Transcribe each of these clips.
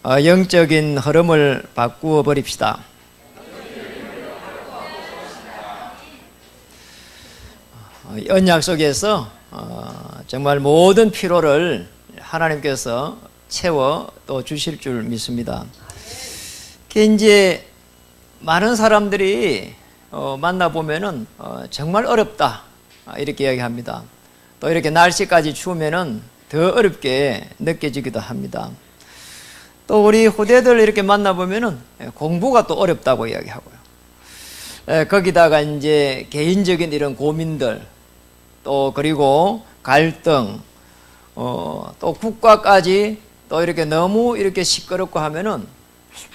영적인 흐름을 바꾸어 버립시다. 언약 속에서 정말 모든 필요를 하나님께서 채워 또 주실 줄 믿습니다. 이제 많은 사람들이 만나보면은 정말 어렵다 이렇게 이야기합니다. 또 이렇게 날씨까지 추우면은 더 어렵게 느껴지기도 합니다. 또 우리 후대들 이렇게 만나보면은 공부가 또 어렵다고 이야기하고요. 거기다가 이제 개인적인 이런 고민들, 또 그리고 갈등, 또 국가까지 또 이렇게 너무 이렇게 시끄럽고 하면은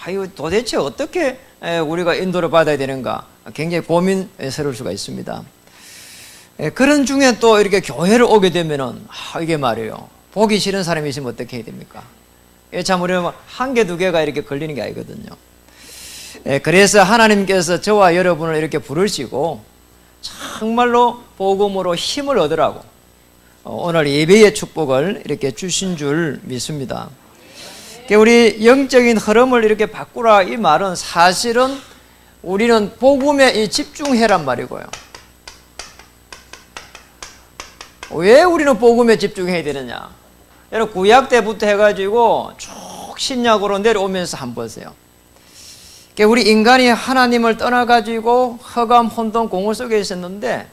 아유 도대체 어떻게 우리가 인도를 받아야 되는가 굉장히 고민스러울 수가 있습니다. 그런 중에 또 이렇게 교회를 오게 되면은 이게 말이에요. 보기 싫은 사람이 있으면 어떻게 해야 됩니까? 참 우리는 한 개, 두 개가 이렇게 걸리는 게 아니거든요. 그래서 하나님께서 저와 여러분을 이렇게 부르시고 정말로 복음으로 힘을 얻으라고 오늘 예배의 축복을 이렇게 주신 줄 믿습니다. 우리 영적인 흐름을 이렇게 바꾸라 이 말은 사실은 우리는 복음에 집중해란 말이고요. 왜 우리는 복음에 집중해야 되느냐? 여러분 구약 때부터 해가지고 쭉 신약으로 내려오면서 한번 보세요. 우리 인간이 하나님을 떠나가지고 허감, 혼돈, 공허 속에 있었는데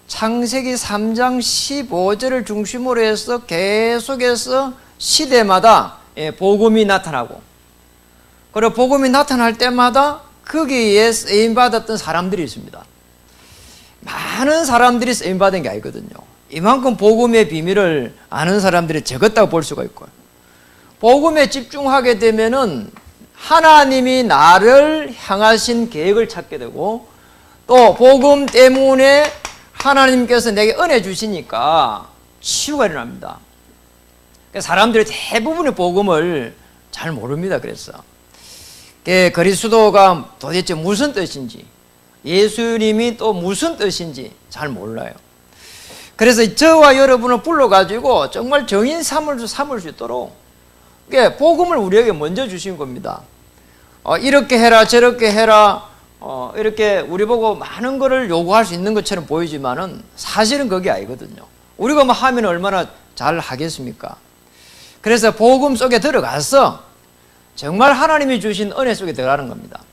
창세기 3장 15절을 중심으로 해서 계속해서 시대마다 복음이 나타나고, 그리고 복음이 나타날 때마다 거기에 쓰임받았던 사람들이 있습니다. 많은 사람들이 쓰임받은 게 아니거든요. 이만큼 복음의 비밀을 아는 사람들이 적었다고 볼 수가 있고요. 복음에 집중하게 되면은 하나님이 나를 향하신 계획을 찾게 되고, 또 복음 때문에 하나님께서 내게 은혜 주시니까 치유가 일어납니다. 사람들이 대부분의 복음을 잘 모릅니다. 그래서 그리스도가 도대체 무슨 뜻인지, 예수님이 또 무슨 뜻인지 잘 몰라요. 그래서 저와 여러분을 불러가지고 정말 정인 삼을 수 있도록 복음을 우리에게 먼저 주신 겁니다. 이렇게 해라 저렇게 해라 이렇게 우리 보고 많은 것을 요구할 수 있는 것처럼 보이지만은 사실은 그게 아니거든요. 우리가 뭐 하면 얼마나 잘 하겠습니까? 그래서 복음 속에 들어가서 정말 하나님이 주신 은혜 속에 들어가는 겁니다.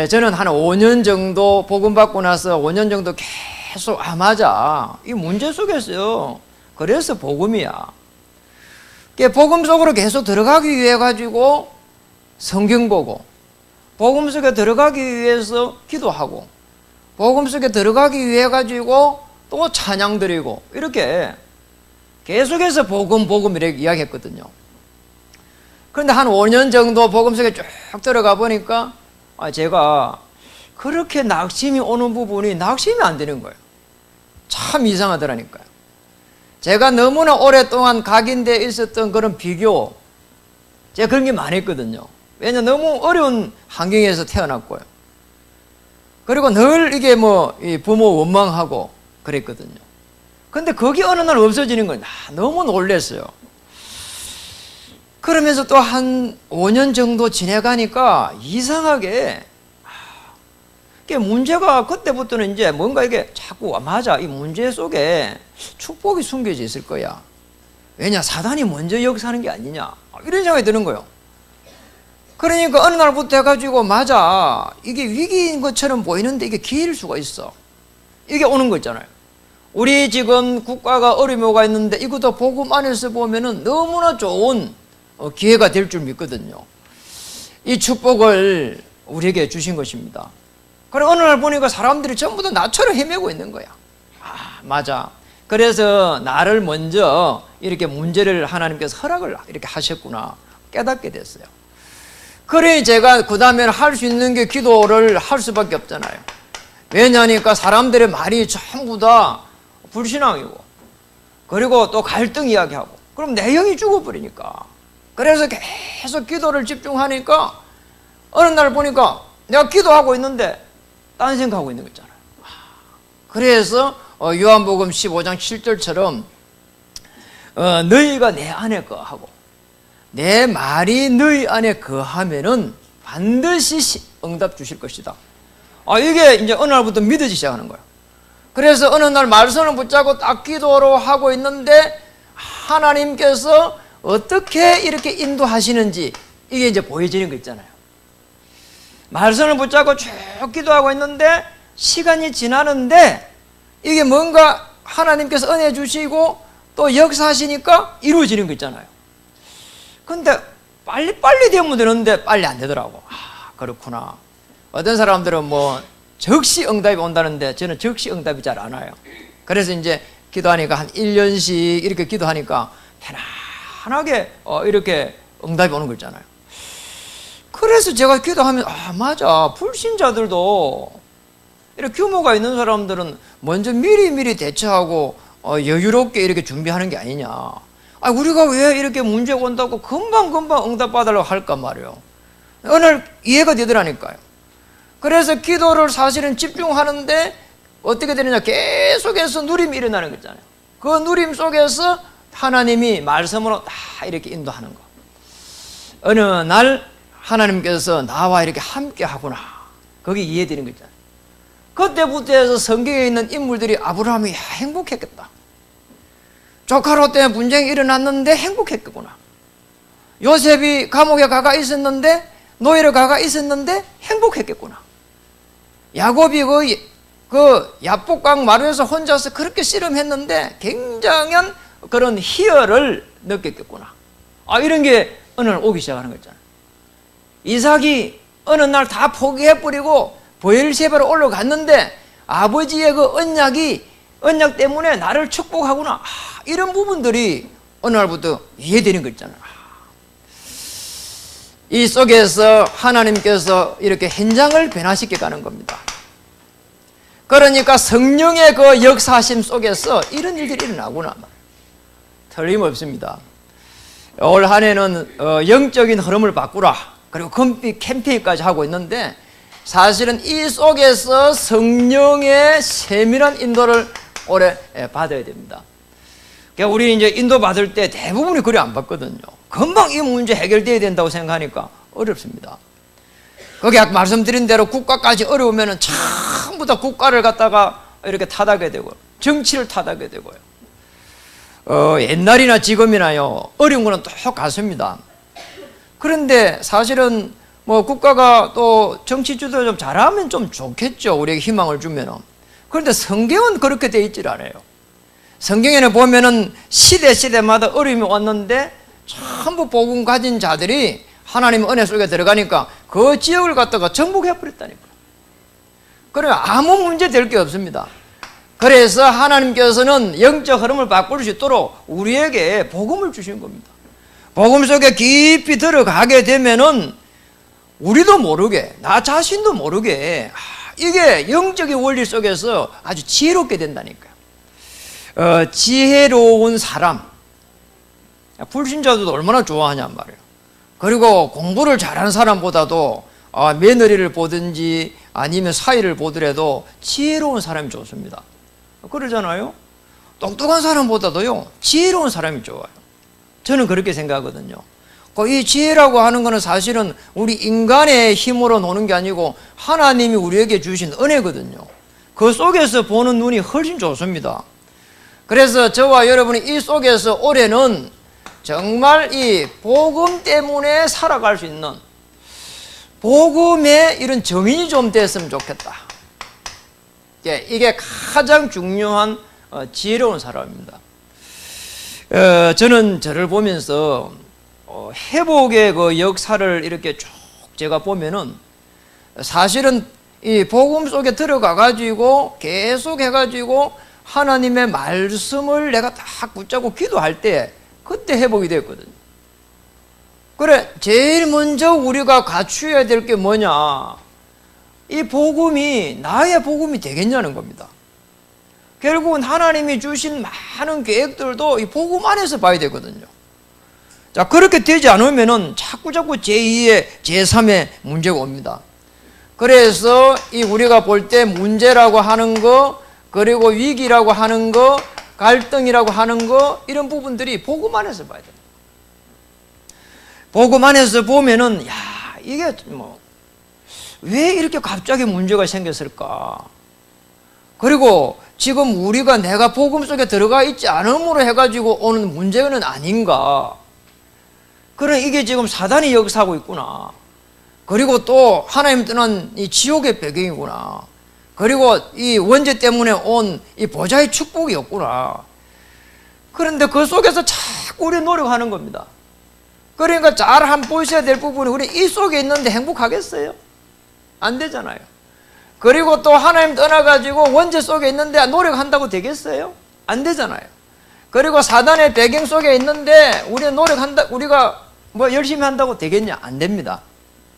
저는 한 5년 정도 복음 받고 나서 5년 정도 계속 맞아 이 문제 속에서요. 그래서 복음이야. 복음 속으로 계속 들어가기 위해 가지고 성경 보고, 복음 속에 들어가기 위해서 기도하고, 복음 속에 들어가기 위해 가지고 또 찬양 드리고, 이렇게 계속해서 복음 이렇게 이야기했거든요. 그런데 한 5년 정도 복음 속에 쭉 들어가 보니까 제가 그렇게 낙심이 오는 부분이 낙심이 안 되는 거예요. 참 이상하더라니까요. 제가 너무나 오랫동안 각인되어 있었던 그런 비교, 제가 그런 게 많았거든요. 왜냐하면 너무 어려운 환경에서 태어났고요. 그리고 늘 이게 부모 원망하고 그랬거든요. 근데 그게 어느 날 없어지는 거예요. 너무 놀랐어요. 그러면서 또 한 5년 정도 지내가니까 이상하게 문제가 그때부터는 이제 뭔가 이게 자꾸 맞아 이 문제 속에 축복이 숨겨져 있을 거야. 왜냐 사단이 먼저 역사하는 게 아니냐 이런 생각이 드는 거예요. 그러니까 어느 날부터 해가지고 맞아 이게 위기인 것처럼 보이는데 이게 기회일 수가 있어. 이게 오는 거 있잖아요. 우리 지금 국가가 어려움이 오가 있는데 이것도 복음 안에서 보면은 너무나 좋은 기회가 될 줄 믿거든요. 이 축복을 우리에게 주신 것입니다. 그리고 어느 날 보니까 사람들이 전부 다 나처럼 헤매고 있는 거야. 맞아. 그래서 나를 먼저 이렇게 문제를 하나님께서 허락을 이렇게 하셨구나 깨닫게 됐어요. 그러니 제가 그 다음에는 할 수 있는 게 기도를 할 수밖에 없잖아요. 왜냐하니까 사람들의 말이 전부 다 불신앙이고, 그리고 또 갈등 이야기하고, 그럼 내 영이 죽어버리니까. 그래서 계속 기도를 집중하니까 어느 날 보니까 내가 기도하고 있는데 딴 생각하고 있는 거 있잖아요. 그래서 요한복음 15장 7절처럼 너희가 내 안에 거하고 내 말이 너희 안에 거하면은 반드시 응답 주실 것이다. 이게 이제 어느 날부터 믿어지기 시작하는 거예요. 그래서 어느 날 말씀을 붙잡고 딱 기도로 하고 있는데 하나님께서 어떻게 이렇게 인도하시는지 이게 이제 보여지는 거 있잖아요. 말씀을 붙잡고 쭉 기도하고 있는데 시간이 지나는데 이게 뭔가 하나님께서 은혜 주시고 또 역사하시니까 이루어지는 거 있잖아요. 근데 빨리 되면 되는데 빨리 안 되더라고. 그렇구나. 어떤 사람들은 뭐 즉시 응답이 온다는데 저는 즉시 응답이 잘 안 와요. 그래서 이제 기도하니까 한 1년씩 이렇게 기도하니까 편안하게 이렇게 응답이 오는 거 있잖아요. 그래서 제가 기도하면 맞아, 불신자들도 이렇게 규모가 있는 사람들은 먼저 미리 대처하고 여유롭게 이렇게 준비하는 게 아니냐. 우리가 왜 이렇게 문제가 온다고 금방 응답받으려고 할까 말이에요. 오늘 이해가 되더라니까요. 그래서 기도를 사실은 집중하는데 어떻게 되느냐, 계속해서 누림이 일어나는 거잖아요. 그 누림 속에서 하나님이 말씀으로 다 이렇게 인도하는 거. 어느 날 하나님께서 나와 이렇게 함께 하구나, 거기 이해되는 거 있잖아요. 그때부터 해서 성경에 있는 인물들이 아브라함이 행복했겠다. 조카로 때문에 분쟁이 일어났는데 행복했겠구나. 요셉이 감옥에 가가 있었는데, 노예로 가가 있었는데 행복했겠구나. 야곱이 그 야복강 마루에서 혼자서 그렇게 씨름했는데 굉장한 그런 희열을 느꼈겠구나. 이런 게 어느 날 오기 시작하는 거잖아요. 이삭이 어느 날 다 포기해버리고 브엘세바로 올라갔는데 아버지의 그 언약 때문에 나를 축복하구나. 이런 부분들이 어느 날부터 이해되는 거 있잖아요. 이 속에서 하나님께서 이렇게 현장을 변화시켜 가는 겁니다. 그러니까 성령의 그 역사하심 속에서 이런 일들이 일어나구나. 틀림없습니다. 올 한 해는 영적인 흐름을 바꾸라, 그리고 금빛 캠페인까지 하고 있는데 사실은 이 속에서 성령의 세밀한 인도를 올해 받아야 됩니다. 그러니까 우리 이제 인도 받을 때 대부분이 그리 안 받거든요. 금방 이 문제 해결돼야 된다고 생각하니까 어렵습니다. 거기 아까 말씀드린 대로 국가까지 어려우면 전부 다 국가를 갖다가 이렇게 타닥게 되고 정치를 타닥게 되고요. 옛날이나 지금이나요, 어려운 거는 똑같습니다. 그런데 사실은 뭐 국가가 또 정치 주도를 좀 잘하면 좀 좋겠죠. 우리에게 희망을 주면은. 그런데 성경은 그렇게 돼 있질 않아요. 성경에는 보면은 시대마다 어려움이 왔는데 전부 복음 가진 자들이 하나님의 은혜 속에 들어가니까 그 지역을 갖다가 정복해 버렸다니까. 그래 아무 문제 될 게 없습니다. 그래서 하나님께서는 영적 흐름을 바꿀 수 있도록 우리에게 복음을 주신 겁니다. 복음 속에 깊이 들어가게 되면은 우리도 모르게, 나 자신도 모르게 이게 영적인 원리 속에서 아주 지혜롭게 된다니까요. 지혜로운 사람, 불신자들도 얼마나 좋아하냔 말이에요. 그리고 공부를 잘하는 사람보다도 며느리를 보든지 아니면 사위를 보더라도 지혜로운 사람이 좋습니다. 그러잖아요. 똑똑한 사람보다도요 지혜로운 사람이 좋아요. 저는 그렇게 생각하거든요. 이 지혜라고 하는 것은 사실은 우리 인간의 힘으로 노는 게 아니고 하나님이 우리에게 주신 은혜거든요. 그 속에서 보는 눈이 훨씬 좋습니다. 그래서 저와 여러분이 이 속에서 올해는 정말 이 복음 때문에 살아갈 수 있는 복음의 이런 정인이 좀 됐으면 좋겠다. 이게 가장 중요한 지혜로운 사람입니다. 저는 저를 보면서 회복의 그 역사를 이렇게 쭉 제가 보면은 사실은 이 복음 속에 들어가 가지고 계속 해가지고 하나님의 말씀을 내가 딱 붙잡고 기도할 때 그때 회복이 됐거든요. 그래, 제일 먼저 우리가 갖추어야 될 게 뭐냐? 이 복음이 나의 복음이 되겠냐는 겁니다. 결국은 하나님이 주신 많은 계획들도 이 복음 안에서 봐야 되거든요. 자, 그렇게 되지 않으면은 자꾸 제2의, 제3의 문제가 옵니다. 그래서 이 우리가 볼 때 문제라고 하는 거, 그리고 위기라고 하는 거, 갈등이라고 하는 거, 이런 부분들이 복음 안에서 봐야 됩니다. 복음 안에서 보면은, 야, 이게 왜 이렇게 갑자기 문제가 생겼을까? 그리고 지금 우리가 내가 복음 속에 들어가 있지 않음으로 해가지고 오는 문제는 아닌가? 그래, 이게 지금 사단이 역사하고 있구나. 그리고 또 하나님 떠난 이 지옥의 배경이구나. 그리고 이 원죄 때문에 온 이 보좌의 축복이었구나. 그런데 그 속에서 자꾸 우리 노력하는 겁니다. 그러니까 잘 한번 보셔야 될 부분이, 우리 이 속에 있는데 행복하겠어요? 안 되잖아요. 그리고 또 하나님 떠나가지고 원죄 속에 있는데 노력한다고 되겠어요? 안 되잖아요. 그리고 사단의 배경 속에 있는데 우리가 뭐 열심히 한다고 되겠냐? 안 됩니다.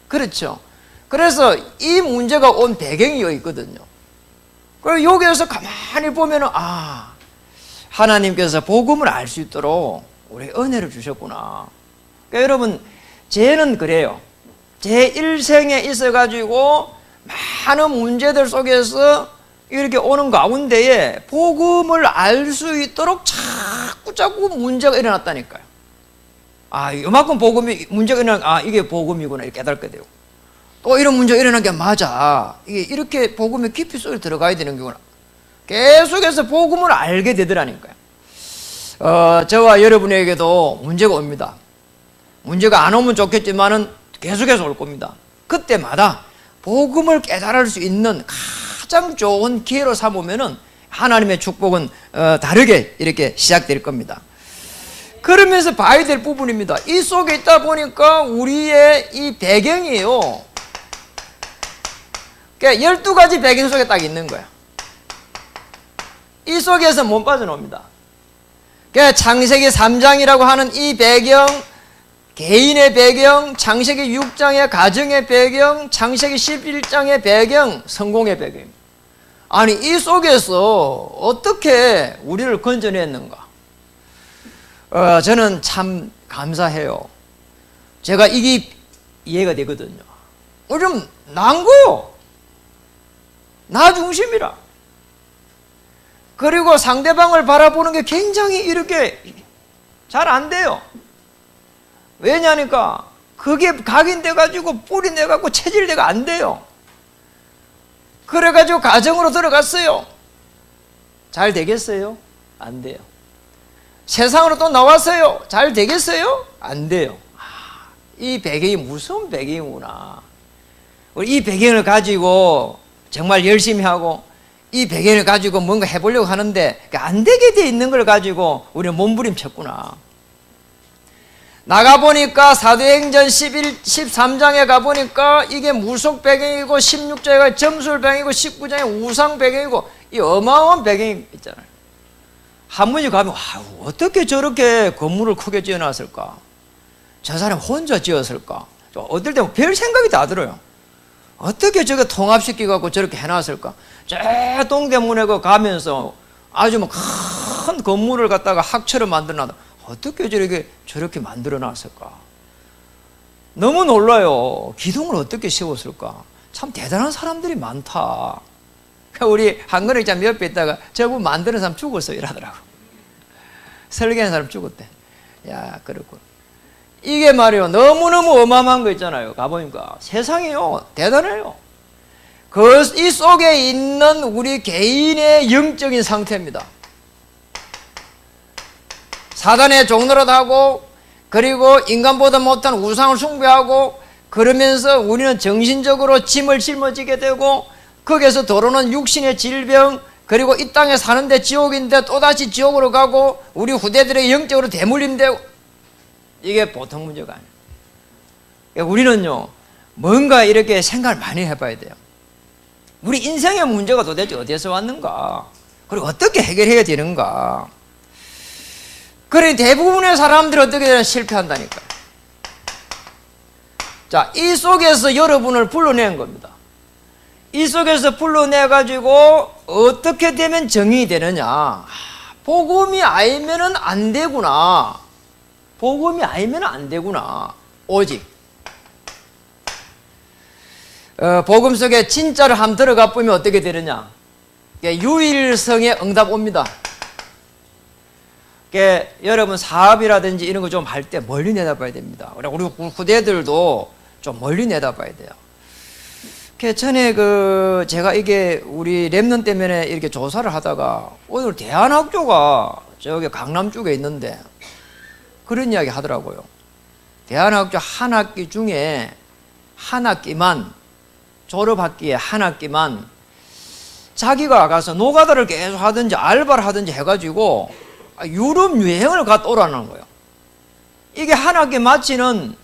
그렇죠. 그래서 이 문제가 온 배경이 여기 있거든요. 그리고 여기에서 가만히 보면은, 하나님께서 복음을 알 수 있도록 우리 은혜를 주셨구나. 그러니까 여러분, 죄는 그래요. 제 일생에 있어가지고 많은 문제들 속에서 이렇게 오는 가운데에 복음을 알 수 있도록 자꾸 문제가 일어났다니까요. 이만큼 문제가 일어나면, 이게 복음이구나, 이렇게 깨닫게 되고. 또 이런 문제가 일어난 게 맞아. 이게 이렇게 복음의 깊이 속에 들어가야 되는 거구나. 계속해서 복음을 알게 되더라니까요. 저와 여러분에게도 문제가 옵니다. 문제가 안 오면 좋겠지만은 계속해서 올 겁니다. 그때마다 복음을 깨달을 수 있는 가장 좋은 기회로 삼으면은 하나님의 축복은 다르게 이렇게 시작될 겁니다. 그러면서 봐야 될 부분입니다. 이 속에 있다 보니까 우리의 이 배경이에요. 그러니까 12가지 배경 속에 딱 있는 거야. 이 속에서 못 빠져나옵니다. 그러니까 창세기 3장이라고 하는 이 배경, 개인의 배경, 창세기 6장의 가정의 배경, 창세기 11장의 배경, 성공의 배경입니다. 아니, 이 속에서 어떻게 우리를 건져냈는가? 저는 참 감사해요. 제가 이게 이해가 되거든요. 좀 난 거요. 나 중심이라. 그리고 상대방을 바라보는 게 굉장히 이렇게 잘 안 돼요. 왜냐니까 그게 각인돼가지고 뿌리 내갖고 체질돼가 안 돼요. 그래가지고 가정으로 들어갔어요. 잘 되겠어요? 안 돼요. 세상으로 또 나왔어요. 잘 되겠어요? 안 돼요. 이 배경이 무서운 배경이구나. 우리 이 배경을 가지고 정말 열심히 하고 이 배경을 가지고 뭔가 해보려고 하는데 안 되게 돼 있는 걸 가지고 우리는 몸부림쳤구나. 나가보니까 사도행전 13장에 가보니까 이게 무속 배경이고 16장에 점술 배경이고 19장에 우상 배경이고 이 어마어마한 배경이 있잖아요. 한 분이 가면 어떻게 저렇게 건물을 크게 지어놨을까? 저 사람 혼자 지었을까? 어떨 때 별 생각이 다 들어요. 어떻게 저게 통합시켜갖고 저렇게 해놨을까? 저 동대문에 가면서 아주 큰 건물을 갖다가 학처럼 만들어놨다. 어떻게 저렇게 만들어놨을까? 너무 놀라요. 기둥을 어떻게 세웠을까? 참 대단한 사람들이 많다. 우리 한근의 참 옆에 있다가 저분 만드는 사람 죽었어 이러더라고. 설계하는 사람 죽었대. 야, 그렇군. 이게 말이요, 너무너무 어마어마한 거 있잖아요. 가보니까 세상이요 대단해요. 이 속에 있는 우리 개인의 영적인 상태입니다. 사단의 종노릇하고, 그리고 인간보다 못한 우상을 숭배하고, 그러면서 우리는 정신적으로 짐을 짊어지게 되고, 거기에서 들어오는 육신의 질병, 그리고 이 땅에 사는데 지옥인데 또다시 지옥으로 가고, 우리 후대들의 영적으로 대물림되고, 이게 보통 문제가 아니에요. 그러니까 우리는요, 뭔가 이렇게 생각을 많이 해봐야 돼요. 우리 인생의 문제가 도대체 어디에서 왔는가? 그리고 어떻게 해결해야 되는가? 그래, 대부분의 사람들이 어떻게 실패한다니까요. 자, 이 속에서 여러분을 불러낸 겁니다. 이 속에서 불러내가지고 어떻게 되면 정의이 되느냐? 복음이 아니면은 안 되구나. 복음이 아니면 안 되구나. 오직 복음 속에 진짜로 한번 들어가 보면 어떻게 되느냐? 유일성의 응답 옵니다. 여러분 사업이라든지 이런 거 좀 할 때 멀리 내다봐야 됩니다. 우리 후대들도 좀 멀리 내다봐야 돼요. 전에 제가 이게 우리 랩넌 때문에 이렇게 조사를 하다가 오늘 대한학교가 저기 강남 쪽에 있는데 그런 이야기 하더라고요. 대한학교 한 학기 중에 한 학기만, 졸업학기에 한 학기만 자기가 가서 노가다를 계속 하든지 알바를 하든지 해가지고 유럽 유행을 갔다 오라는 거예요. 이게 한 학기 마치는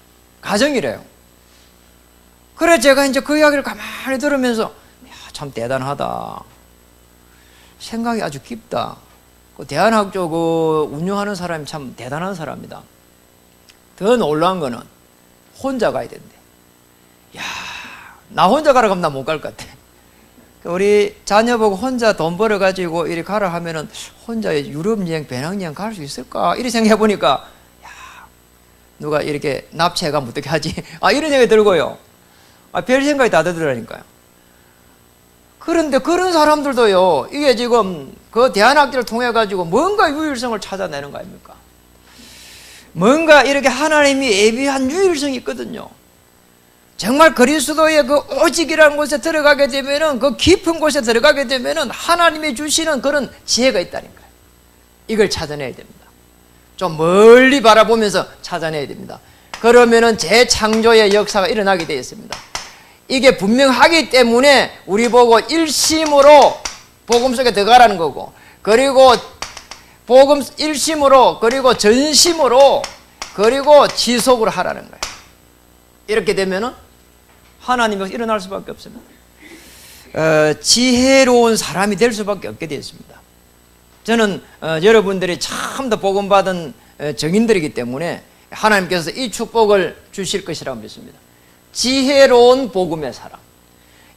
과정이래요. 그래 제가 이제 그 이야기를 가만히 들으면서 야, 참 대단하다. 생각이 아주 깊다. 대한학교 운영하는 사람이 참 대단한 사람이다. 더 놀라운 거는 혼자 가야 된대. 야, 나 혼자 가라 그러면 나 못 갈 것 같아. 우리 자녀 보고 혼자 돈 벌어가지고 이리 가라 하면은 혼자 유럽 여행, 배낭여행 갈 수 있을까? 이렇게 생각해 보니까, 야, 누가 이렇게 납치해가면 어떻게 하지? 이런 생각이 들고요. 별 생각이 다 들더라니까요. 그런데 그런 사람들도요, 이게 지금 그 대안학교를 통해가지고 뭔가 유일성을 찾아내는 거 아닙니까? 뭔가 이렇게 하나님이 예비한 유일성이 있거든요. 정말 그리스도의 그 오직이라는 곳에 들어가게 되면은, 그 깊은 곳에 들어가게 되면은 하나님이 주시는 그런 지혜가 있다니까요. 이걸 찾아내야 됩니다. 좀 멀리 바라보면서 찾아내야 됩니다. 그러면은 재창조의 역사가 일어나게 되어 있습니다. 이게 분명하기 때문에 우리 보고 일심으로 복음 속에 들어가라는 거고, 그리고 복음 일심으로, 그리고 전심으로, 그리고 지속으로 하라는 거예요. 이렇게 되면은 하나님이 일어날 수밖에 없습니다. 지혜로운 사람이 될 수밖에 없게 되었습니다. 저는 여러분들이 참 더 복음 받은 정인들이기 때문에 하나님께서 이 축복을 주실 것이라고 믿습니다. 지혜로운 복음의 사람,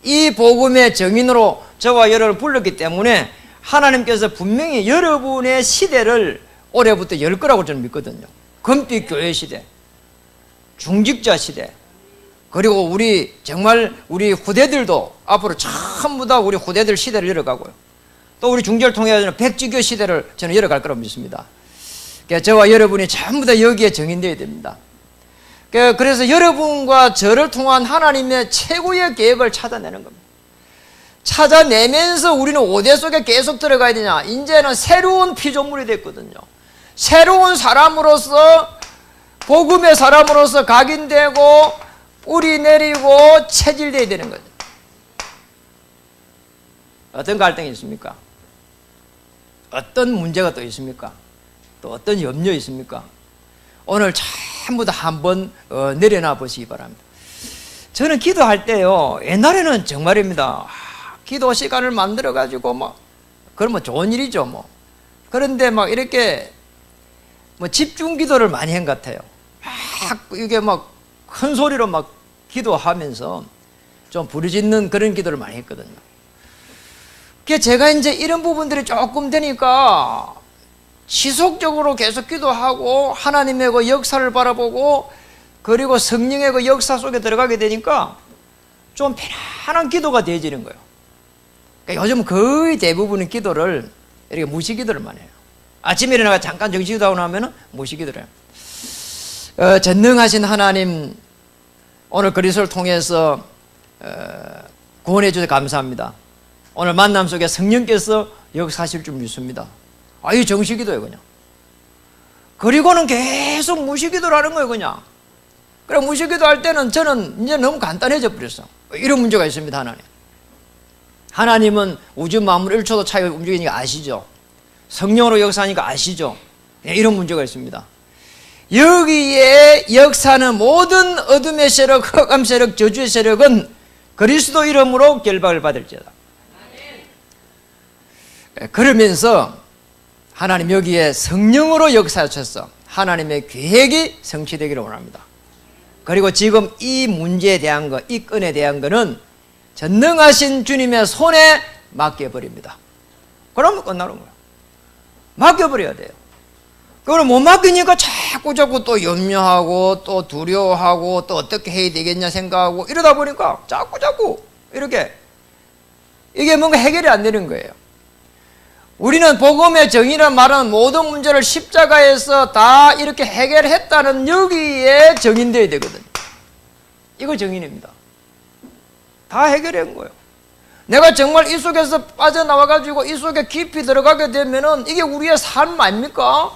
이 복음의 정인으로 저와 여러분을 불렀기 때문에 하나님께서 분명히 여러분의 시대를 올해부터 열 거라고 저는 믿거든요. 금빛 교회 시대, 중직자 시대, 그리고 우리 정말 우리 후대들도 앞으로 전부 다 우리 후대들 시대를 열어가고요. 또 우리 중재를 통해 백지교 시대를 저는 열어갈 거라고 믿습니다. 저와 여러분이 전부 다 여기에 정인되어야 됩니다. 그래서 여러분과 저를 통한 하나님의 최고의 계획을 찾아내는 겁니다. 찾아내면서 우리는 오대 속에 계속 들어가야 되냐? 이제는 새로운 피조물이 됐거든요. 새로운 사람으로서, 복음의 사람으로서 각인되고 뿌리 내리고 체질되어야 되는 거죠. 어떤 갈등이 있습니까? 어떤 문제가 또 있습니까? 또 어떤 염려 있습니까? 오늘 전부 다 한번 내려놔 보시기 바랍니다. 저는 기도할 때요, 옛날에는 정말입니다. 기도 시간을 만들어 가지고 그러면 좋은 일이죠 그런데 이렇게 집중 기도를 많이 한 것 같아요. 이게 큰 소리로 기도하면서 좀 부르짖는 그런 기도를 많이 했거든요. 제가 이제 이런 부분들이 조금 되니까 지속적으로 계속 기도하고 하나님의 그 역사를 바라보고, 그리고 성령의 그 역사 속에 들어가게 되니까 좀 편안한 기도가 되어지는 거예요. 그러니까 요즘 거의 대부분의 기도를 이렇게 무시기도를 많이 해요. 아침에 일어나가 잠깐 정식기도 하고 나면 무시기도를 해요. 전능하신 하나님, 오늘 그리스도를 통해서 구원해 주셔서 감사합니다. 오늘 만남 속에 성령께서 역사하실 줄 믿습니다. 이 정식기도예요 그냥. 그리고는 계속 무시기도를 하는 거예요 그냥. 그래 무시기도 할 때는 저는 이제 너무 간단해져 버렸어. 이런 문제가 있습니다. 하나님은 우주 만물 1초도 차이 움직이니까 아시죠? 성령으로 역사하니까 아시죠? 이런 문제가 있습니다. 여기에 역사는 모든 어둠의 세력, 흑암 세력, 저주의 세력은 그리스도 이름으로 결박을 받을지어다. 그러면서 하나님 여기에 성령으로 역사하셔서 하나님의 계획이 성취되기를 원합니다. 그리고 지금 이 문제에 대한 것, 이 건에 대한 것은 전능하신 주님의 손에 맡겨버립니다. 그러면 끝나는 거예요. 맡겨버려야 돼요. 그걸 못 맡기니까 자꾸 또 염려하고 또 두려워하고 또 어떻게 해야 되겠냐 생각하고 이러다 보니까 자꾸 이렇게 이게 뭔가 해결이 안 되는 거예요. 우리는 복음의 정의란 말은 모든 문제를 십자가에서 다 이렇게 해결했다는 여기에 정인되어야 되거든요. 이거 정인입니다. 다 해결한 거예요. 내가 정말 이 속에서 빠져나와가지고 이 속에 깊이 들어가게 되면은 이게 우리의 삶 아닙니까?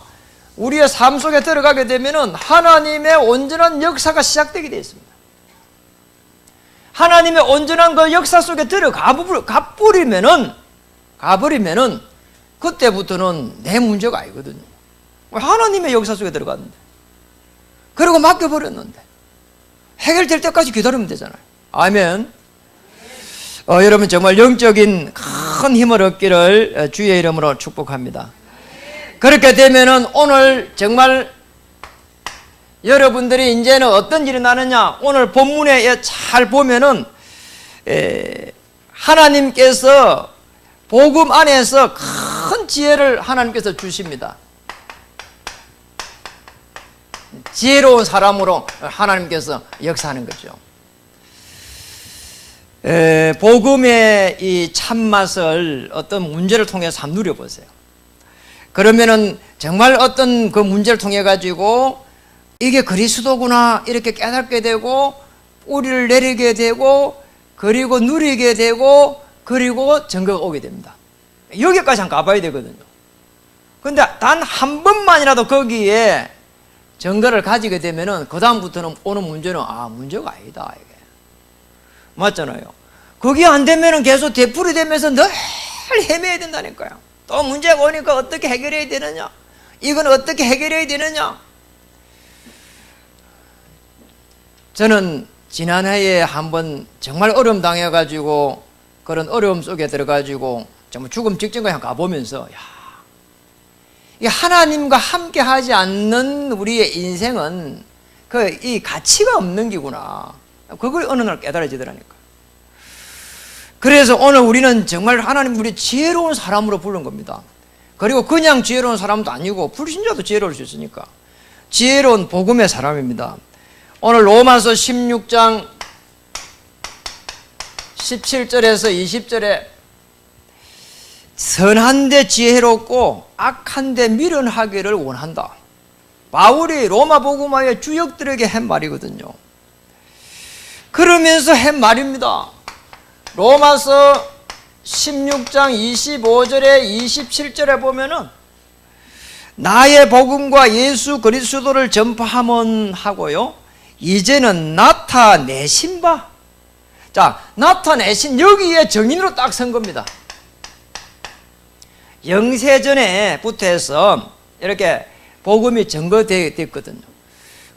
우리의 삶 속에 들어가게 되면은 하나님의 온전한 역사가 시작되게 되어 있습니다. 하나님의 온전한 그 역사 속에 가버리면은 그때부터는 내 문제가 아니거든요. 하나님의 역사 속에 들어갔는데, 그리고 맡겨버렸는데 해결될 때까지 기다리면 되잖아요. 아멘. 여러분 정말 영적인 큰 힘을 얻기를 주의 이름으로 축복합니다. 그렇게 되면은 오늘 정말 여러분들이 이제는 어떤 일이 나느냐, 오늘 본문에 잘 보면은 하나님께서 복음 안에서 큰 지혜를 하나님께서 주십니다. 지혜로운 사람으로 하나님께서 역사하는 거죠. 복음의 이 참맛을 어떤 문제를 통해서 한번 누려보세요. 그러면은 정말 어떤 그 문제를 통해 가지고 이게 그리스도구나 이렇게 깨닫게 되고 뿌리를 내리게 되고 그리고 누리게 되고 그리고 증거가 오게 됩니다. 여기까지 한번 가봐야 되거든요. 근데 단 한 번만이라도 거기에 증거를 가지게 되면은 그 다음부터는 오는 문제는 문제가 아니다 이게 맞잖아요. 그게 안 되면은 계속 되풀이 되면서 늘 헤매야 된다니까요. 또 문제가 오니까 어떻게 해결해야 되느냐, 이건 어떻게 해결해야 되느냐. 저는 지난해에 한번 정말 어려움 당해가지고 그런 어려움 속에 들어가지고 정말 죽음 직전까지 가보면서 이 하나님과 함께 하지 않는 우리의 인생은 이 가치가 없는 기구나. 그걸 어느 날 깨달아지더라니까. 그래서 오늘 우리는 정말 하나님 우리 지혜로운 사람으로 부른 겁니다. 그리고 그냥 지혜로운 사람도 아니고 불신자도 지혜로울 수 있으니까 지혜로운 복음의 사람입니다. 오늘 로마서 16장 17절에서 20절에 선한데 지혜롭고 악한데 미련하기를 원한다. 바울이 로마 복음화의 주역들에게 한 말이거든요. 그러면서 한 말입니다. 로마서 16장 25절에 27절에 보면은 나의 복음과 예수 그리스도를 전파함은 하고요, 이제는 나타내신 바. 자, 나타내신 여기에 정인으로 딱 선 겁니다. 영세전에부터 해서 이렇게 복음이 증거되었거든요.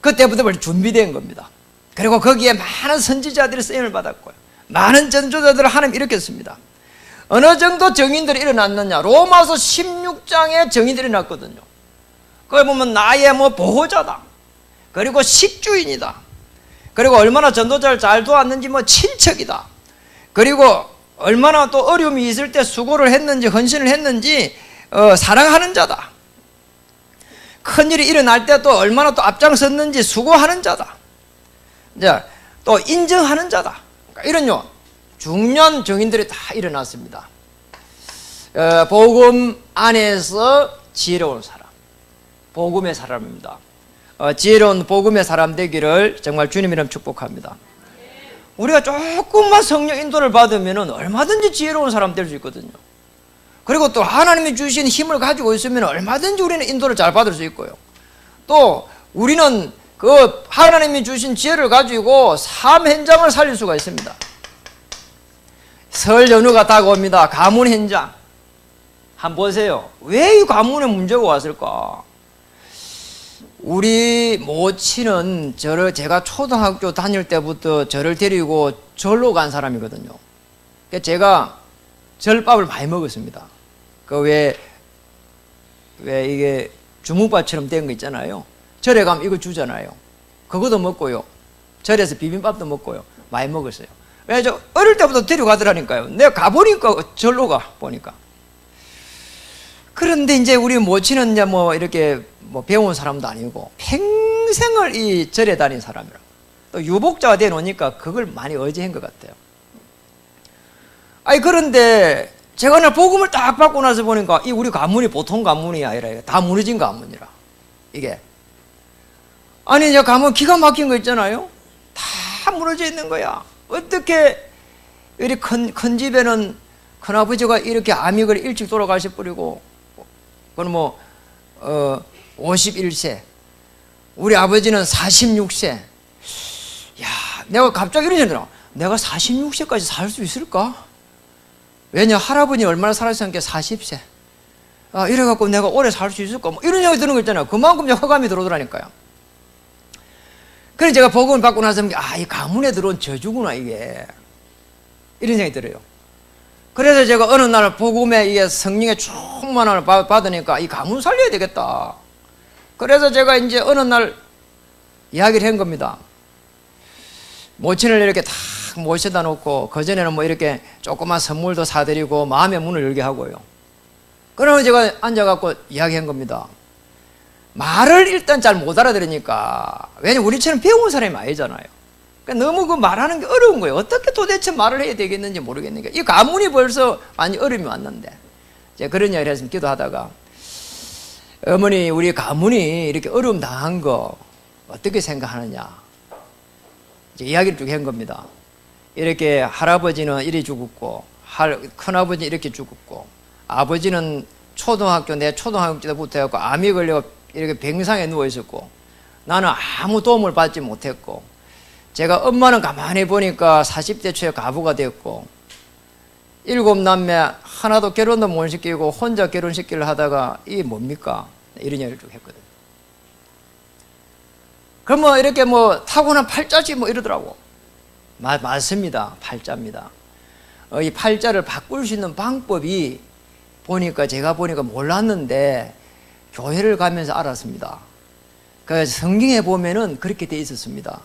그때부터 준비된 겁니다. 그리고 거기에 많은 선지자들이 쓰임을 받았고요, 많은 전조자들을 하나님 일으켰습니다. 어느 정도 정인들이 일어났느냐, 로마서 16장에 정인들이 일어났거든요. 그걸 보면 나의 보호자다, 그리고 식주인이다, 그리고 얼마나 전도자를 잘 도왔는지 친척이다, 그리고 얼마나 또 어려움이 있을 때 수고를 했는지 헌신을 했는지 사랑하는 자다, 큰일이 일어날 때 또 얼마나 또 앞장섰는지 수고하는 자다, 이제 또 인정하는 자다. 그러니까 이런 중요한 정인들이 다 일어났습니다. 복음 안에서 지혜로운 사람, 복음의 사람입니다. 지혜로운 복음의 사람 되기를 정말 주님 이름 축복합니다. 우리가 조금만 성령 인도를 받으면 얼마든지 지혜로운 사람 될 수 있거든요. 그리고 또 하나님이 주신 힘을 가지고 있으면 얼마든지 우리는 인도를 잘 받을 수 있고요. 또 우리는 그 하나님이 주신 지혜를 가지고 삶 현장을 살릴 수가 있습니다. 설 연휴가 다가옵니다. 가문 현장 한번 보세요. 왜 이 가문에 문제가 왔을까? 우리 모친은 제가 초등학교 다닐 때부터 저를 데리고 절로 간 사람이거든요. 제가 절밥을 많이 먹었습니다. 왜 이게 주먹밥처럼 된 거 있잖아요. 절에 가면 이거 주잖아요. 그것도 먹고요, 절에서 비빔밥도 먹고요, 많이 먹었어요. 왜? 저 어릴 때부터 데려가더라니까요. 내가 가보니까 절로 가 보니까. 그런데 이제 우리 모친은 이제 이렇게 배운 사람도 아니고 평생을 이 절에 다닌 사람이라, 또 유복자가 돼 놓으니까 그걸 많이 의지한 것 같아요. 그런데 제가 오늘 복음을 딱 받고 나서 보니까 이 우리 가문이 보통 가문이 아니라 다 무너진 가문이라. 이게 아니 저 가문 기가 막힌 거 있잖아요. 다 무너져 있는 거야. 어떻게 우리 큰 집에는 큰아버지가 이렇게 암이걸 일찍 돌아가셔 버리고, 그건 뭐 51세, 우리 아버지는 46세. 야, 내가 갑자기 이런 생각이 들어. 내가 46세까지 살 수 있을까? 왜냐, 할아버지 얼마나 살았으니까 40세. 이래갖고 내가 오래 살 수 있을까? 뭐 이런 생각이 드는 거 있잖아요. 그만큼 허감이 들어오더라니까요. 그래서 제가 복음을 받고 나서, 이 가문에 들어온 저주구나, 이게. 이런 생각이 들어요. 그래서 제가 어느 날 복음에 이게 성령의 충만함을 받으니까 이 가문 살려야 되겠다. 그래서 제가 이제 어느 날 이야기를 한 겁니다. 모친을 이렇게 탁 모셔다 놓고, 그전에는 뭐 이렇게 조그만 선물도 사드리고 마음의 문을 열게 하고요. 그러면 제가 앉아갖고 이야기한 겁니다. 말을 일단 잘 못 알아들으니까, 왜냐면 우리처럼 배운 사람이 아니잖아요. 그러니까 너무 그 말하는 게 어려운 거예요. 어떻게 도대체 말을 해야 되겠는지 모르겠으니까. 이 가문이 벌써 많이 어려움이 왔는데, 제가 그런 이야기를 했으면 기도하다가, 어머니, 우리 가문이 이렇게 어려움 당한 거 어떻게 생각하느냐, 이제 이야기를 쭉 한 겁니다. 이렇게 할아버지는 이리 죽었고, 큰아버지는 이렇게 죽었고, 아버지는 내 초등학교 때부터 해갖고 암이 걸려 이렇게 병상에 누워 있었고, 나는 아무 도움을 받지 못했고, 제가 엄마는 가만히 보니까 40대 초에 가부가 됐고, 7남매 하나도 결혼도 못 시키고 혼자 결혼시키려 하다가 이게 뭡니까? 이런 이야기를 쭉 했거든요. 그럼 뭐 이렇게 뭐 타고난 팔자지 뭐 이러더라고. 맞습니다. 팔자입니다. 이 팔자를 바꿀 수 있는 방법이 제가 보니까 몰랐는데 교회를 가면서 알았습니다. 그래서 성경에 보면은 그렇게 돼 있었습니다.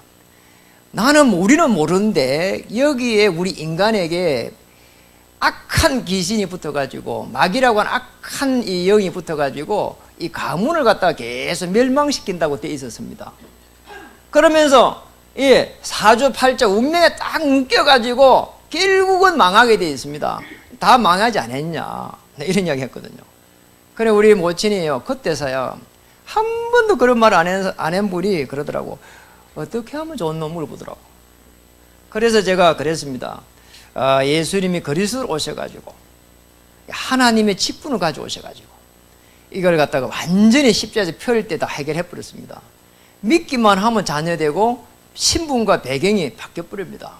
우리는 모르는데 여기에 우리 인간에게 악한 귀신이 붙어가지고, 마귀라고 하는 악한 이 영이 붙어가지고 이 가문을 갖다가 계속 멸망시킨다고 돼 있었습니다. 그러면서 이 사주 팔자 운명에 딱 묶여가지고 결국은 망하게 돼 있습니다. 다 망하지 않았냐, 이런 이야기 했거든요. 그래 우리 모친이요, 그때서야 한 번도 그런 말 안 한 분이 그러더라고. 어떻게 하면 좋은 놈을 보더라고. 그래서 제가 그랬습니다. 예수님이 그리스도로 오셔가지고 하나님의 직분을 가져오셔가지고 이걸 갖다가 완전히 십자가에서 펼 때 다 해결해 버렸습니다. 믿기만 하면 자녀되고 신분과 배경이 바뀌어 버립니다.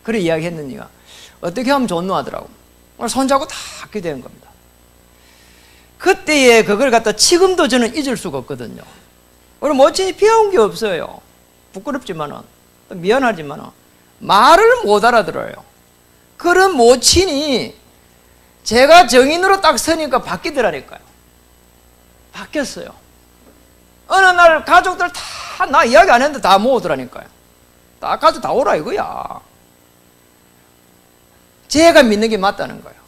그래 이야기했느니가 어떻게 하면 좋노 하더라고. 손잡고 다 하게 된 겁니다. 그때에 그걸 갖다 지금도 저는 잊을 수가 없거든요. 우리 모친이 배운 게 없어요. 부끄럽지만은 미안하지만은 말을 못 알아들어요. 그런 모친이 제가 정인으로 딱 서니까 바뀌더라니까요. 바뀌었어요. 어느 날 가족들 다 나 이야기 안 했는데 다 모으더라니까요. 다 가족 다 오라 이거야. 제가 믿는 게 맞다는 거예요.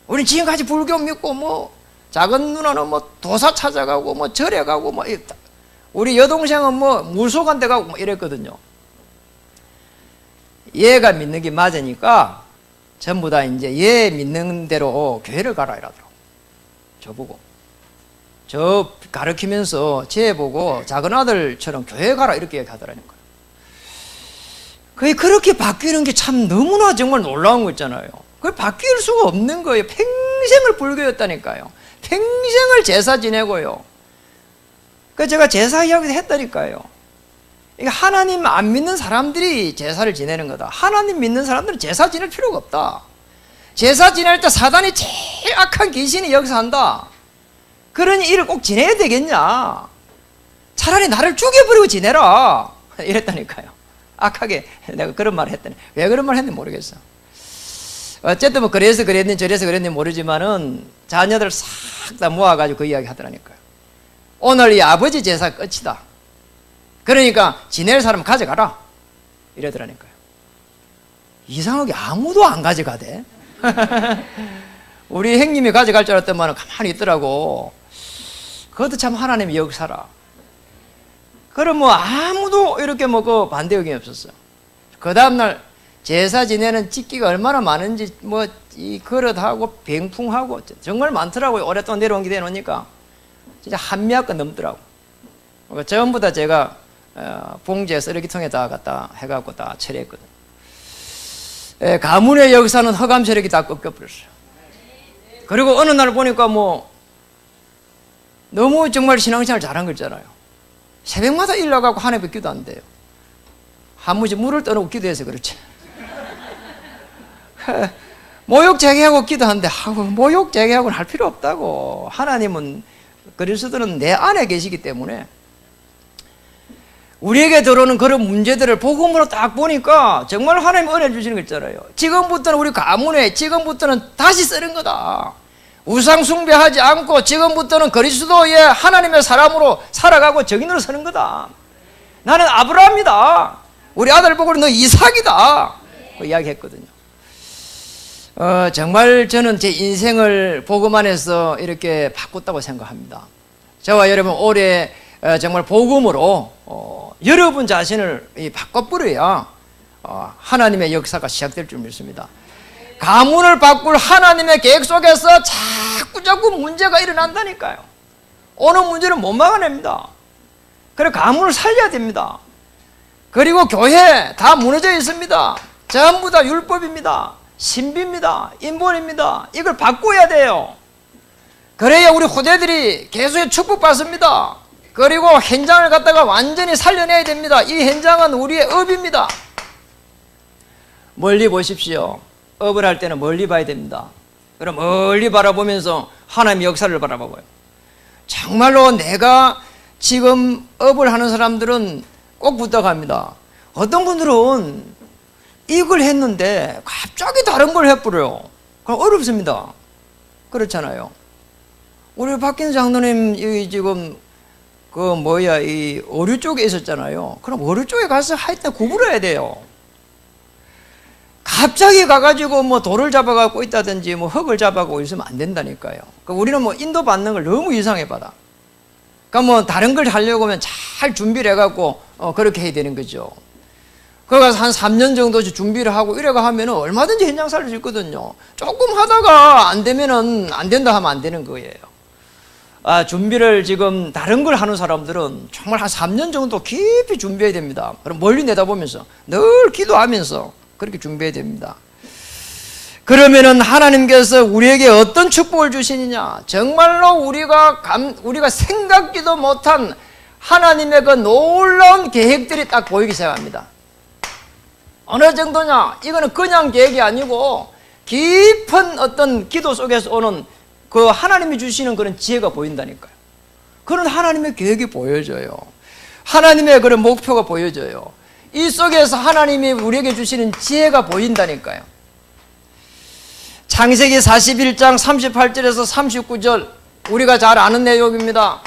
우리 지금까지 불교 믿고 뭐 작은 누나는 뭐 도사 찾아가고 뭐 절에 가고 뭐 우리 여동생은 뭐 물소간 데 가고 뭐 이랬거든요. 얘가 믿는 게 맞으니까 전부 다 이제 얘 믿는 대로 교회를 가라 이러더라고. 저보고. 저 가르치면서 쟤 보고 작은 아들처럼 교회 가라 이렇게 얘기하더라니까요. 그렇게 바뀌는 게 참 너무나 정말 놀라운 거 있잖아요. 그걸 바뀔 수가 없는 거예요. 평생을 불교였다니까요. 평생을 제사 지내고요. 제가 제사 이야기도 했다니까요. 하나님 안 믿는 사람들이 제사를 지내는 거다. 하나님 믿는 사람들은 제사 지낼 필요가 없다. 제사 지낼 때 사단이 제일 악한 귀신이 여기서 한다. 그러니 일을 꼭 지내야 되겠냐. 차라리 나를 죽여버리고 지내라. 이랬다니까요. 악하게 내가 그런 말을 했더니 왜 그런 말을 했는지 모르겠어. 어쨌든 뭐 그래서 그랬는지 저래서 그랬는지 모르지만은 자녀들 싹 다 모아가지고 그 이야기 하더라니까요. 오늘 이 아버지 제사 끝이다. 그러니까 지낼 사람 가져가라. 이러더라니까요. 이상하게 아무도 안 가져가대. 우리 형님이 가져갈 줄 알았더만 가만히 있더라고. 그것도 참 하나님의 역사라. 그럼 뭐 아무도 이렇게 뭐 그 반대 의견이 없었어요. 그 다음날 제사 지내는 집기가 얼마나 많은지 뭐 이 그릇하고 병풍하고 정말 많더라고요. 오랫동안 내려온 게 되놓으니까 진짜 한미학가 넘더라고. 그러니까 전부 다 제가 봉지에 쓰레기통에다 갖다 해갖고 다 처리했거든. 가문의 역사는 허감 세력이 다 꺾여버렸어요. 그리고 어느 날 보니까 뭐 너무 정말 신앙생활 잘한 거 있잖아요. 새벽마다 일어나가고 하나님 기도 안 돼요. 한 무지 물을 떠놓고 기도해서 그렇지. 모욕 제기하고 기도하는데 모욕 제기하고는 할 필요 없다고. 하나님은 그리스도는 내 안에 계시기 때문에 우리에게 들어오는 그런 문제들을 복음으로 딱 보니까 정말 하나님 은혜 주시는 거 있잖아요. 지금부터는 우리 가문에 지금부터는 다시 쓰는 거다. 우상 숭배하지 않고 지금부터는 그리스도의 하나님의 사람으로 살아가고 정인으로 서는 거다. 나는 아브라함이다. 우리 아들 보고 너 이삭이다. 그 이야기했거든요. 정말 저는 제 인생을 복음 안에서 이렇게 바꿨다고 생각합니다. 저와 여러분 올해 정말 복음으로 여러분 자신을 바꿔버려야 하나님의 역사가 시작될 줄 믿습니다. 가문을 바꿀 하나님의 계획 속에서 자꾸 문제가 일어난다니까요. 오는 문제는 못 막아냅니다. 그래서 가문을 살려야 됩니다. 그리고 교회 다 무너져 있습니다. 전부 다 율법입니다. 신비입니다. 인본입니다. 이걸 바꿔야 돼요. 그래야 우리 후대들이 계속 축복받습니다. 그리고 현장을 갖다가 완전히 살려내야 됩니다. 이 현장은 우리의 업입니다. 멀리 보십시오. 업을 할 때는 멀리 봐야 됩니다. 그럼 멀리 바라보면서 하나님의 역사를 바라봐봐요. 정말로 내가 지금 업을 하는 사람들은 꼭 부탁합니다. 어떤 분들은 이걸 했는데 갑자기 다른 걸 해버려요. 그럼 어렵습니다. 그렇잖아요. 우리 박긴 장로님 지금 이 어류 쪽에 있었잖아요. 그럼 어류 쪽에 가서 하여튼 구부려야 돼요. 갑자기 가가지고 뭐 돌을 잡아갖고 있다든지 뭐 흙을 잡아갖고 있으면 안 된다니까요. 그러니까 우리는 뭐 인도받는 걸 너무 이상해 받아. 그러니까 뭐 다른 걸 하려고 하면 잘 준비를 해갖고 그렇게 해야 되는 거죠. 그래서 한 3년 정도 준비를 하고 이래가 하면은 얼마든지 현장 살릴 수 있거든요. 조금 하다가 안 되면은 안 된다 하면 안 되는 거예요. 준비를 지금 다른 걸 하는 사람들은 정말 한 3년 정도 깊이 준비해야 됩니다. 그럼 멀리 내다보면서 늘 기도하면서 그렇게 준비해야 됩니다. 그러면은 하나님께서 우리에게 어떤 축복을 주시느냐? 정말로 우리가 생각지도 못한 하나님의 그 놀라운 계획들이 딱 보이기 시작합니다. 어느 정도냐? 이거는 그냥 계획이 아니고 깊은 어떤 기도 속에서 오는 그 하나님이 주시는 그런 지혜가 보인다니까요. 그런 하나님의 계획이 보여져요. 하나님의 그런 목표가 보여져요. 이 속에서 하나님이 우리에게 주시는 지혜가 보인다니까요. 창세기 41장 38절에서 39절 우리가 잘 아는 내용입니다.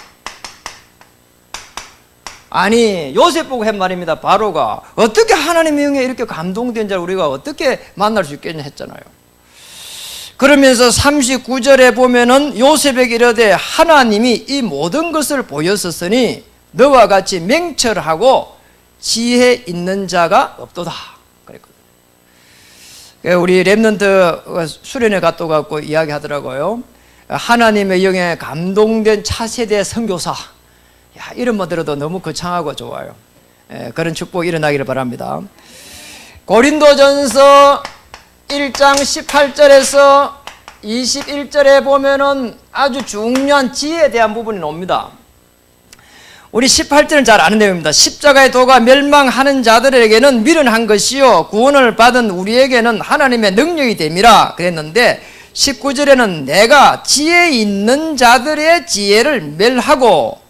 아니 요셉 보고 한 말입니다. 바로가 어떻게 하나님의 영에 이렇게 감동된 자를 우리가 어떻게 만날 수 있겠냐 했잖아요. 그러면서 39절에 보면은 요셉에게 이르되 하나님이 이 모든 것을 보였었으니 너와 같이 맹철하고 지혜 있는 자가 없도다 그랬거든요. 우리 랩런트 수련회 갔다 갖고 이야기하더라고요. 하나님의 영에 감동된 차세대 선교사. 이름만 들어도 너무 거창하고 좋아요. 그런 축복이 일어나기를 바랍니다. 고린도전서 1장 18절에서 21절에 보면은 아주 중요한 지혜에 대한 부분이 나옵니다. 우리 18절은 잘 아는 내용입니다. 십자가의 도가 멸망하는 자들에게는 미련한 것이요 구원을 받은 우리에게는 하나님의 능력이 됨이라 그랬는데 19절에는 내가 지혜 있는 자들의 지혜를 멸하고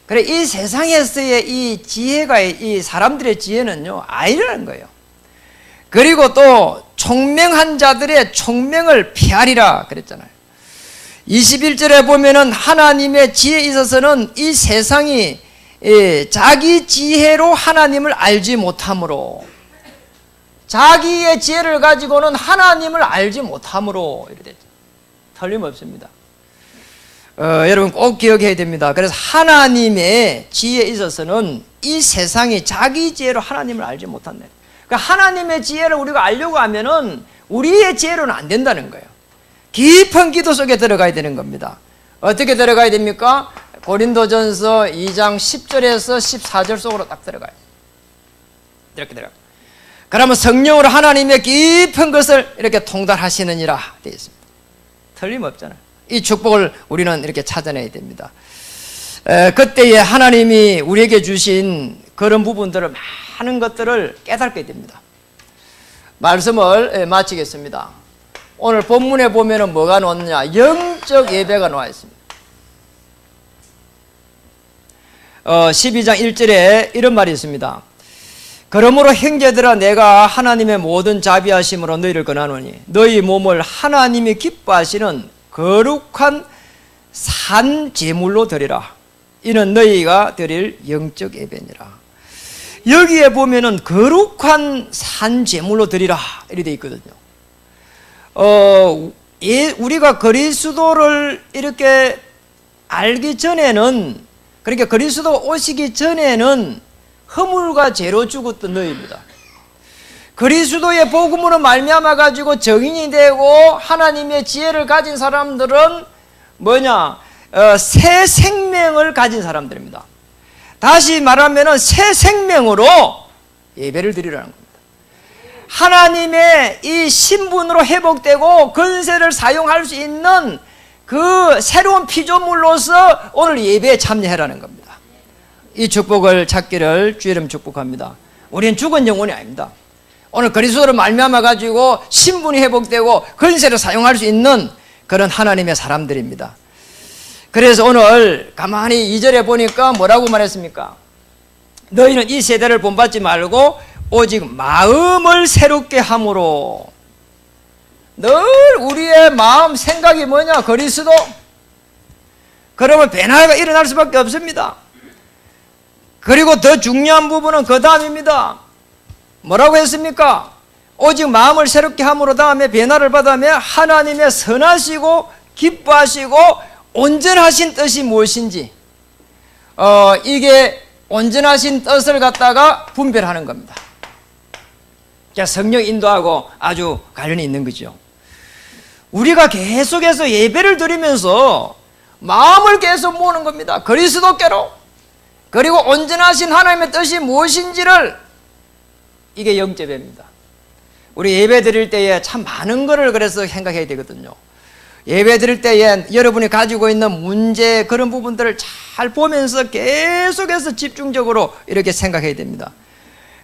그래 이 세상에서의 이 지혜가 이 사람들의 지혜는요 아니라는 거예요. 그리고 또 총명한 자들의 총명을 피하리라 그랬잖아요. 21절에 보면은 하나님의 지혜에 있어서는 이 세상이 자기 지혜로 하나님을 알지 못함으로 자기의 지혜를 가지고는 하나님을 알지 못함으로 이렇게 됐죠. 틀림없습니다. 여러분 꼭 기억해야 됩니다. 그래서 하나님의 지혜에 있어서는 이 세상이 자기 지혜로 하나님을 알지 못한다. 그러니까 하나님의 지혜를 우리가 알려고 하면은 우리의 지혜로는 안 된다는 거예요. 깊은 기도 속에 들어가야 되는 겁니다. 어떻게 들어가야 됩니까? 고린도전서 2장 10절에서 14절 속으로 딱 들어가요. 이렇게 들어가요. 그러면 성령으로 하나님의 깊은 것을 이렇게 통달하시느니라 되어 있습니다. 틀림없잖아요. 이 축복을 우리는 이렇게 찾아내야 됩니다. 그때에 하나님이 우리에게 주신 그런 부분들을, 많은 것들을 깨닫게 됩니다. 말씀을 마치겠습니다. 오늘 본문에 보면은 뭐가 나왔느냐? 영적 예배가 나와 있습니다. 12장 1절에 이런 말이 있습니다. 그러므로 형제들아, 내가 하나님의 모든 자비하심으로 너희를 권하노니 너희 몸을 하나님이 기뻐하시는 거룩한 산 제물로 드리라. 이는 너희가 드릴 영적 예배니라. 여기에 보면은 거룩한 산 제물로 드리라 이렇게 되어 있거든요. 우리가 그리스도를 이렇게 알기 전에는, 그러니까 그리스도 오시기 전에는 허물과 죄로 죽었던 너희입니다. 그리스도의 복음으로 말미암아 가지고 정인이 되고 하나님의 지혜를 가진 사람들은 뭐냐? 새 생명을 가진 사람들입니다. 다시 말하면 새 생명으로 예배를 드리라는 겁니다. 하나님의 이 신분으로 회복되고 권세를 사용할 수 있는 그 새로운 피조물로서 오늘 예배에 참여해라는 겁니다. 이 축복을 찾기를 주 이름 축복합니다. 우리는 죽은 영혼이 아닙니다. 오늘 그리스도로 말미암아 가지고 신분이 회복되고 권세를 사용할 수 있는 그런 하나님의 사람들입니다. 그래서 오늘 가만히 2절에 보니까 뭐라고 말했습니까? 너희는 이 세대를 본받지 말고 오직 마음을 새롭게 함으로. 늘 우리의 마음 생각이 뭐냐? 그리스도. 그러면 변화가 일어날 수밖에 없습니다. 그리고 더 중요한 부분은 그 다음입니다. 뭐라고 했습니까? 오직 마음을 새롭게 함으로 다음에 변화를 받으며 하나님의 선하시고 기뻐하시고 온전하신 뜻이 무엇인지, 이게 온전하신 뜻을 갖다가 분별하는 겁니다. 성령 인도하고 아주 관련이 있는 거죠. 우리가 계속해서 예배를 드리면서 마음을 계속 모으는 겁니다. 그리스도께로. 그리고 온전하신 하나님의 뜻이 무엇인지를, 이게 영접입니다. 우리 예배 드릴 때에 참 많은 거를 그래서 생각해야 되거든요. 예배 드릴 때에 여러분이 가지고 있는 문제, 그런 부분들을 잘 보면서 계속해서 집중적으로 이렇게 생각해야 됩니다.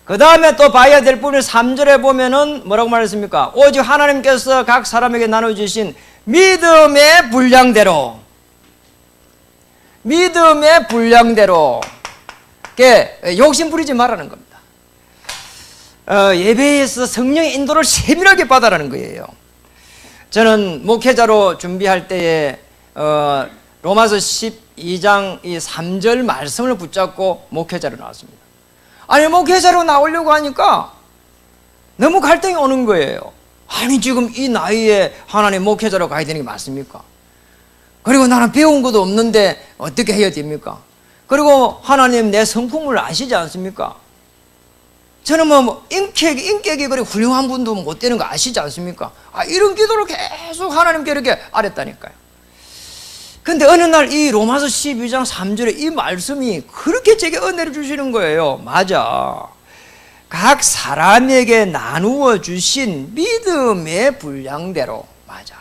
그 다음에 또 봐야 될 부분이 3절에 보면은 뭐라고 말했습니까? 오직 하나님께서 각 사람에게 나눠주신 믿음의 분량대로, 믿음의 분량대로 욕심 부리지 말라는 겁니다. 예배에서 성령의 인도를 세밀하게 받아라는 거예요. 저는 목회자로 준비할 때에 로마서 12장 이 3절 말씀을 붙잡고 목회자로 나왔습니다. 아니, 목회자로 나오려고 하니까 너무 갈등이 오는 거예요. 아니, 지금 이 나이에 하나님 목회자로 가야 되는 게 맞습니까? 그리고 나는 배운 것도 없는데 어떻게 해야 됩니까? 그리고 하나님 내 성품을 아시지 않습니까? 저는 인격이 그리 훌륭한 분도 못 되는 거 아시지 않습니까? 이런 기도를 계속 하나님께 이렇게 아랬다니까요. 근데 어느 날 이 로마서 12장 3절에 이 말씀이 그렇게 제게 은혜를 주시는 거예요. 맞아. 각 사람에게 나누어 주신 믿음의 분량대로. 맞아.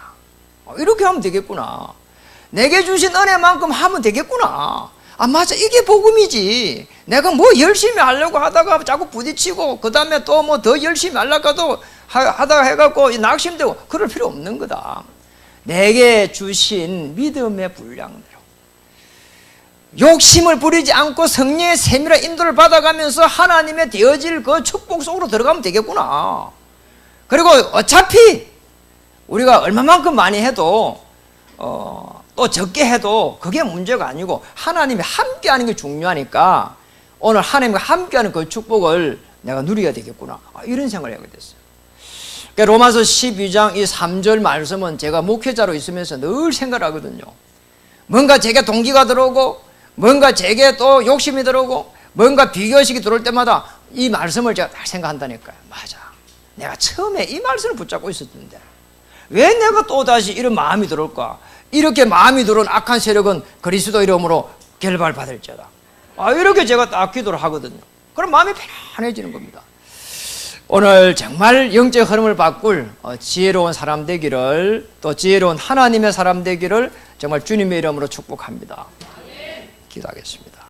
이렇게 하면 되겠구나. 내게 주신 은혜만큼 하면 되겠구나. 맞아. 이게 복음이지. 내가 뭐 열심히 하려고 하다가 자꾸 부딪히고, 그 다음에 또 뭐 더 열심히 하려고 하다가 해갖고 낙심되고, 그럴 필요 없는 거다. 내게 주신 믿음의 분량대로. 욕심을 부리지 않고 성령의 세밀한 인도를 받아가면서 하나님의 되어질 그 축복 속으로 들어가면 되겠구나. 그리고 어차피 우리가 얼마만큼 많이 해도, 또 적게 해도 그게 문제가 아니고 하나님이 함께 하는 게 중요하니까 오늘 하나님과 함께 하는 그 축복을 내가 누려야 되겠구나. 이런 생각을 하게 됐어요. 그러니까 로마서 12장 이 3절 말씀은 제가 목회자로 있으면서 늘 생각을 하거든요. 뭔가 제게 동기가 들어오고 뭔가 제게 또 욕심이 들어오고 뭔가 비교의식이 들어올 때마다 이 말씀을 제가 딱 생각한다니까요. 맞아, 내가 처음에 이 말씀을 붙잡고 있었는데 왜 내가 또다시 이런 마음이 들어올까? 이렇게 마음이 들어온 악한 세력은 그리스도 이름으로 결발받을지어다. 이렇게 제가 딱 기도를 하거든요. 그럼 마음이 편안해지는 겁니다. 오늘 정말 영적 흐름을 바꿀 지혜로운 사람 되기를, 또 지혜로운 하나님의 사람 되기를 정말 주님의 이름으로 축복합니다. 기도하겠습니다.